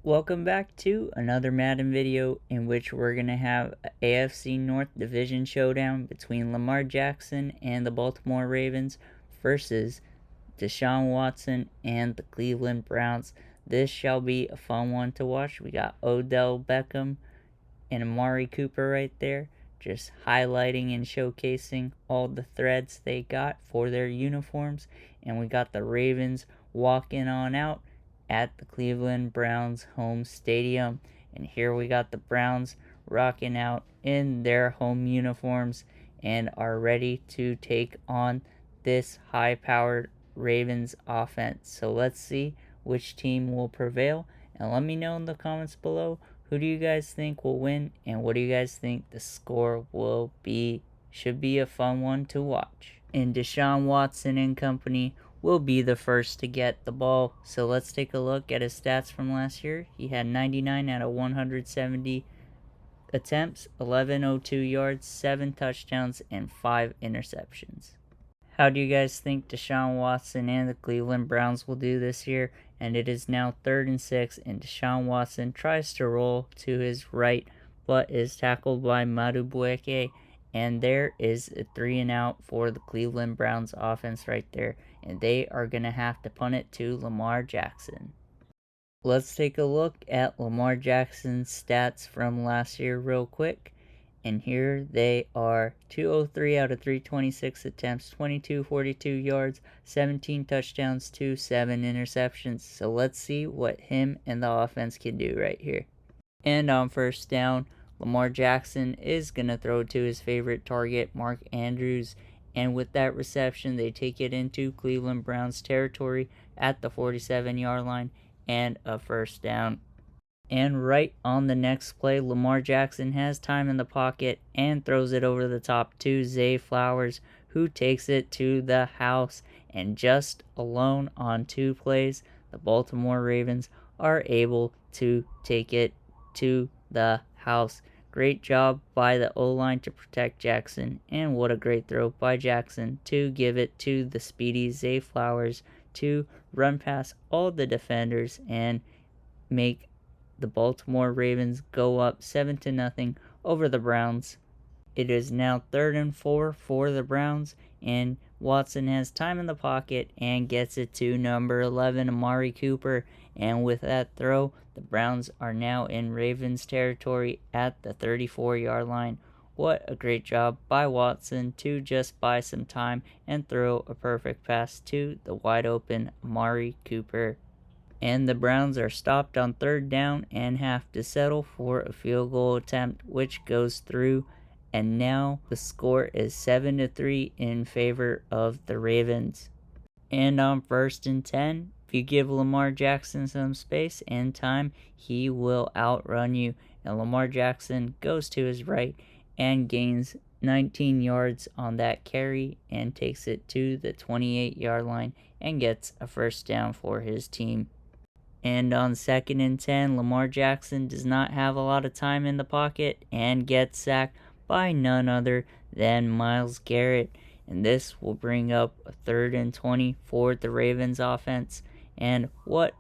Welcome back to another Madden video in which we're going to have a AFC North Division showdown between Lamar Jackson and the Baltimore Ravens versus Deshaun Watson and the Cleveland Browns. This shall be a fun one to watch. We got Odell Beckham and Amari Cooper right there, just highlighting and showcasing all the threads they got for their uniforms. And we got the Ravens walking on out at the Cleveland Browns home stadium. And here we got the Browns rocking out in their home uniforms and are ready to take on this high-powered Ravens offense. So let's see which team will prevail, and let me know in the comments below, who do you guys think will win, and what do you guys think the score will be? Should be a fun one to watch. And Deshaun Watson and company will be the first to get the ball. So let's take a look at his stats from last year. He had 99 out of 170 attempts, 1102 yards, 7 touchdowns, and 5 interceptions. How do you guys think Deshaun Watson and the Cleveland Browns will do this year? And it is now 3rd and 6, and Deshaun Watson tries to roll to his right, but is tackled by Madubuike, and there is a 3 and out for the Cleveland Browns offense right there, and they are going to have to punt it to Lamar Jackson. Let's take a look at Lamar Jackson's stats from last year real quick. And here they are: 203 out of 326 attempts, 2242 yards, 17 touchdowns, 7 interceptions. So let's see what him and the offense can do right here. And on first down, Lamar Jackson is going to throw to his favorite target, Mark Andrews. And with that reception, they take it into Cleveland Browns territory at the 47-yard line and a first down. And right on the next play, Lamar Jackson has time in the pocket and throws it over the top to Zay Flowers, who takes it to the house. And just alone on 2 plays, the Baltimore Ravens are able to take it to the house. Great job by the O-line to protect Jackson, and what a great throw by Jackson to give it to the speedy Zay Flowers to run past all the defenders and make the Baltimore Ravens go up 7-0 over the Browns. It is now 3rd and 4 for the Browns, and Watson has time in the pocket and gets it to number 11, Amari Cooper. And with that throw, the Browns are now in Ravens territory at the 34-yard line. What a great job by Watson to just buy some time and throw a perfect pass to the wide open Amari Cooper. And the Browns are stopped on 3rd down and have to settle for a field goal attempt, which goes through. And now the score is 7-3 in favor of the Ravens. And on 1st and 10, if you give Lamar Jackson some space and time, he will outrun you. And Lamar Jackson goes to his right and gains 19 yards on that carry and takes it to the 28-yard line and gets a first down for his team. And on 2nd and 10, Lamar Jackson does not have a lot of time in the pocket and gets sacked by none other than Myles Garrett. And this will bring up a 3rd and 20 for the Ravens offense. And what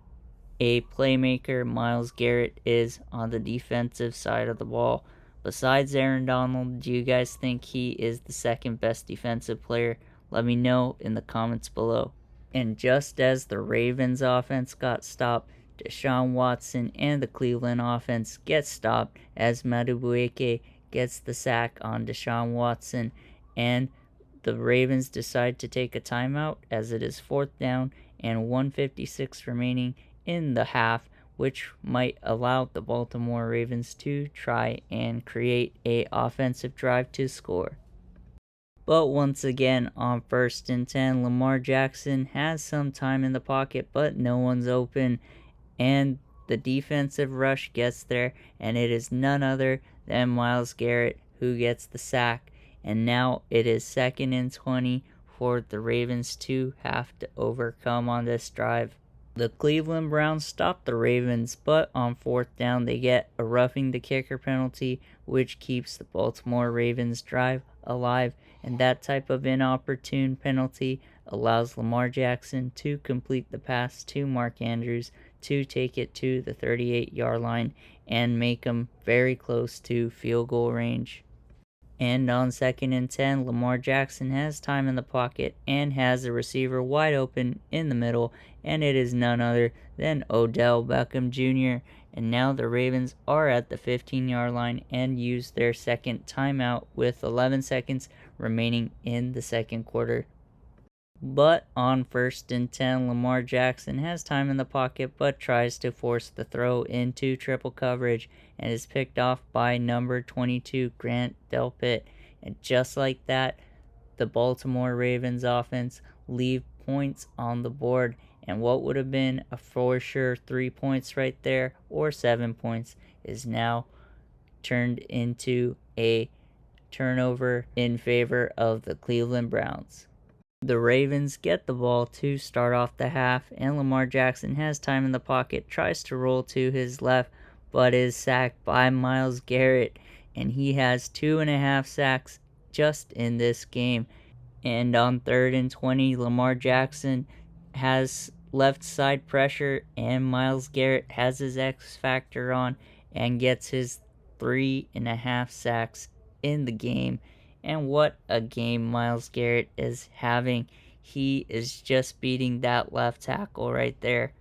a playmaker Myles Garrett is on the defensive side of the ball. Besides Aaron Donald, do you guys think he is the 2nd best defensive player? Let me know in the comments below. And just as the Ravens offense got stopped, Deshaun Watson and the Cleveland offense get stopped as Madubuike gets the sack on Deshaun Watson. And the Ravens decide to take a timeout as it is 4th down and 1:56 remaining in the half, which might allow the Baltimore Ravens to try and create a offensive drive to score. But once again, on 1st and 10, Lamar Jackson has some time in the pocket, but no one's open. And the defensive rush gets there, and it is none other than Myles Garrett who gets the sack. And now it is 2nd and 20 for the Ravens to have to overcome on this drive. The Cleveland Browns stop the Ravens, but on 4th down they get a roughing the kicker penalty, which keeps the Baltimore Ravens drive alive. And that type of inopportune penalty allows Lamar Jackson to complete the pass to Mark Andrews to take it to the 38-yard line and make them very close to field goal range. And on 2nd and 10, Lamar Jackson has time in the pocket and has the receiver wide open in the middle, and it is none other than Odell Beckham Jr. And now the Ravens are at the 15-yard line and use their second timeout with 11 seconds remaining in the second quarter. But on 1st and 10, Lamar Jackson has time in the pocket but tries to force the throw into triple coverage and is picked off by number 22, Grant Delpit. And just like that, the Baltimore Ravens offense leave points on the board. And what would have been a for sure 3 points right there, or 7 points, is now turned into a turnover in favor of the Cleveland Browns. The Ravens get the ball to start off the half, and Lamar Jackson has time in the pocket, tries to roll to his left, but is sacked by Myles Garrett, and he has 2.5 sacks just in this game. And on 3rd and 20, Lamar Jackson has left side pressure, and Myles Garrett has his X Factor on and gets his 3.5 sacks in the game. And what a game Myles Garrett is having. He is just beating that left tackle right there.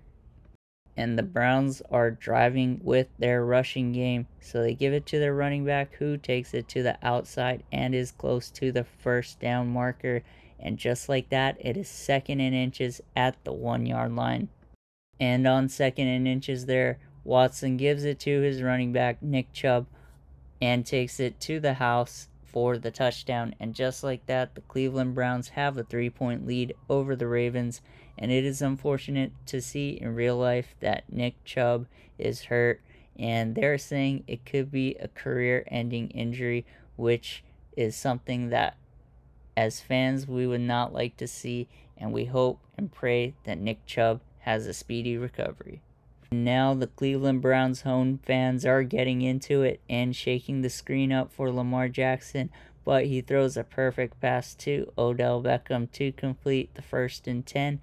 And the Browns are driving with their rushing game, so they give it to their running back, who takes it to the outside and is close to the first down marker. And just like that, it is 2nd and inches at the 1-yard line. And on 2nd and inches there, Watson gives it to his running back, Nick Chubb, and takes it to the house for the touchdown. And just like that, the Cleveland Browns have a 3-point lead over the Ravens. And it is unfortunate to see in real life that Nick Chubb is hurt, and they're saying it could be a career-ending injury, which is something that as fans we would not like to see, and we hope and pray that Nick Chubb has a speedy recovery. Now the Cleveland Browns home fans are getting into it and shaking the screen up for Lamar Jackson, but he throws a perfect pass to Odell Beckham to complete the 1st and 10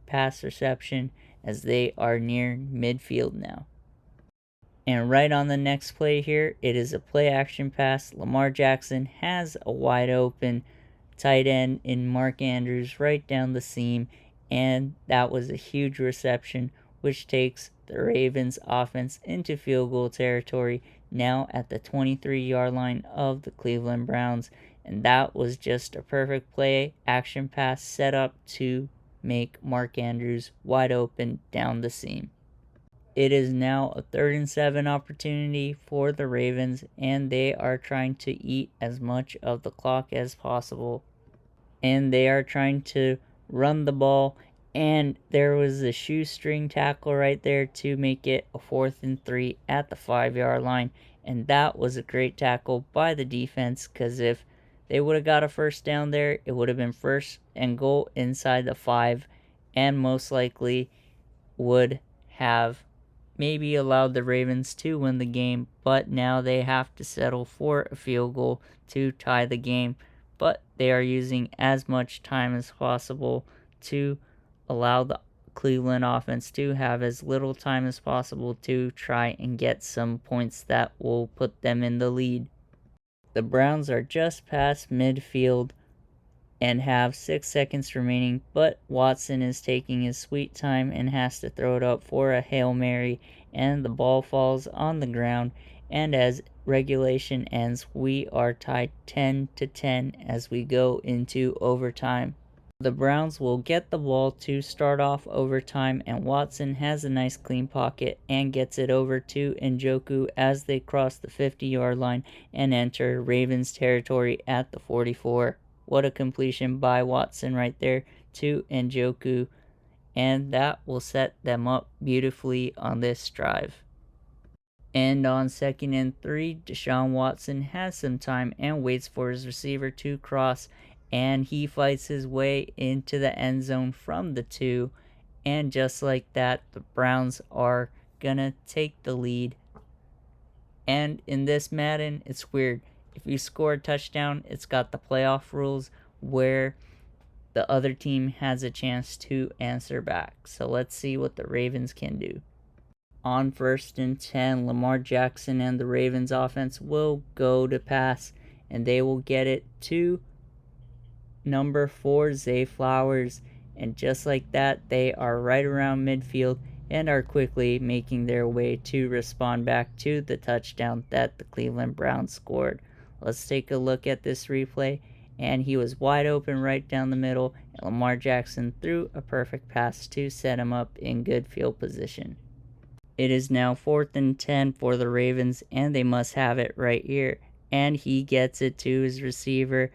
pass reception, as they are near midfield now. And right on the next play here, it is a play action pass. Lamar Jackson has a wide open tight end in Mark Andrews right down the seam, and that was a huge reception, which takes the Ravens offense into field goal territory, now at the 23-yard line of the Cleveland Browns. And that was just a perfect play action pass set up to make Mark Andrews wide open down the seam. It is now a 3rd and 7 opportunity for the Ravens, and they are trying to eat as much of the clock as possible. And they are trying to run the ball, and there was a shoestring tackle right there to make it a 4th and 3 at the 5-yard line. And that was a great tackle by the defense, because if they would have got a first down there, it would have been 1st and goal inside the 5, and most likely would have maybe allowed the Ravens to win the game. But now they have to settle for a field goal to tie the game. But they are using as much time as possible to allow the Cleveland offense to have as little time as possible to try and get some points that will put them in the lead. The Browns are just past midfield and have 6 seconds remaining, but Watson is taking his sweet time and has to throw it up for a Hail Mary, and the ball falls on the ground. And as regulation ends, we are tied 10-10 as we go into overtime. The Browns will get the ball to start off overtime, and Watson has a nice clean pocket and gets it over to Njoku as they cross the 50-yard line and enter Ravens territory at the 44. What a completion by Watson right there to Njoku, and that will set them up beautifully on this drive. And on 2nd and 3, Deshaun Watson has some time and waits for his receiver to cross, and he fights his way into the end zone from the 2, and just like that, the Browns are gonna take the lead. And in this Madden, it's weird. If you score a touchdown, it's got the playoff rules where the other team has a chance to answer back. So let's see what the Ravens can do. On 1st and 10, Lamar Jackson and the Ravens offense will go to pass, and they will get it to number 4, Zay Flowers. And just like that, they are right around midfield and are quickly making their way to respond back to the touchdown that the Cleveland Browns scored. Let's take a look at this replay. And he was wide open right down the middle, and Lamar Jackson threw a perfect pass to set him up in good field position. It is now 4th and 10 for the Ravens, and they must have it right here. And he gets it to his receiver,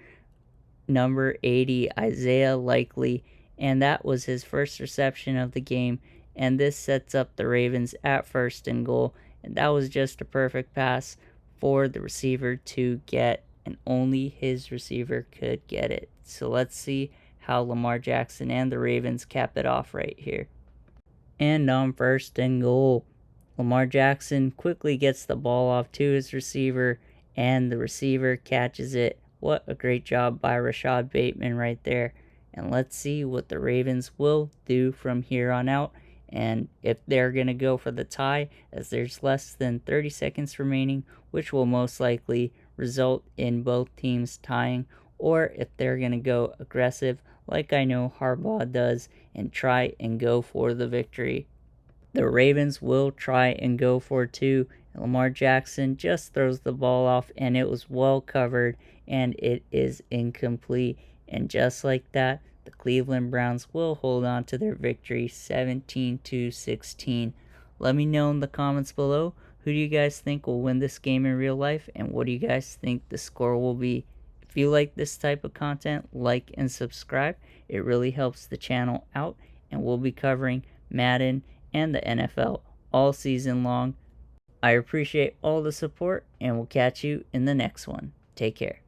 number 80, Isaiah Likely, and that was his first reception of the game. And this sets up the Ravens at 1st and goal, and that was just a perfect pass for the receiver to get, and only his receiver could get it. So let's see how Lamar Jackson and the Ravens cap it off right here. And on 1st and goal, Lamar Jackson quickly gets the ball off to his receiver, and the receiver catches it. What a great job by Rashad Bateman right there. And let's see what the Ravens will do from here on out, and if they're going to go for the tie, as there's less than 30 seconds remaining, which will most likely result in both teams tying, or if they're going to go aggressive like I know Harbaugh does and try and go for the victory. The Ravens will try and go for 2. Lamar Jackson just throws the ball off, and it was well covered, and it is incomplete. And just like that, the Cleveland Browns will hold on to their victory 17-16. Let me know in the comments below, who do you guys think will win this game in real life, and what do you guys think the score will be? If you like this type of content, like and subscribe. It really helps the channel out, and we'll be covering Madden and the NFL all season long. I appreciate all the support, and we'll catch you in the next one. Take care.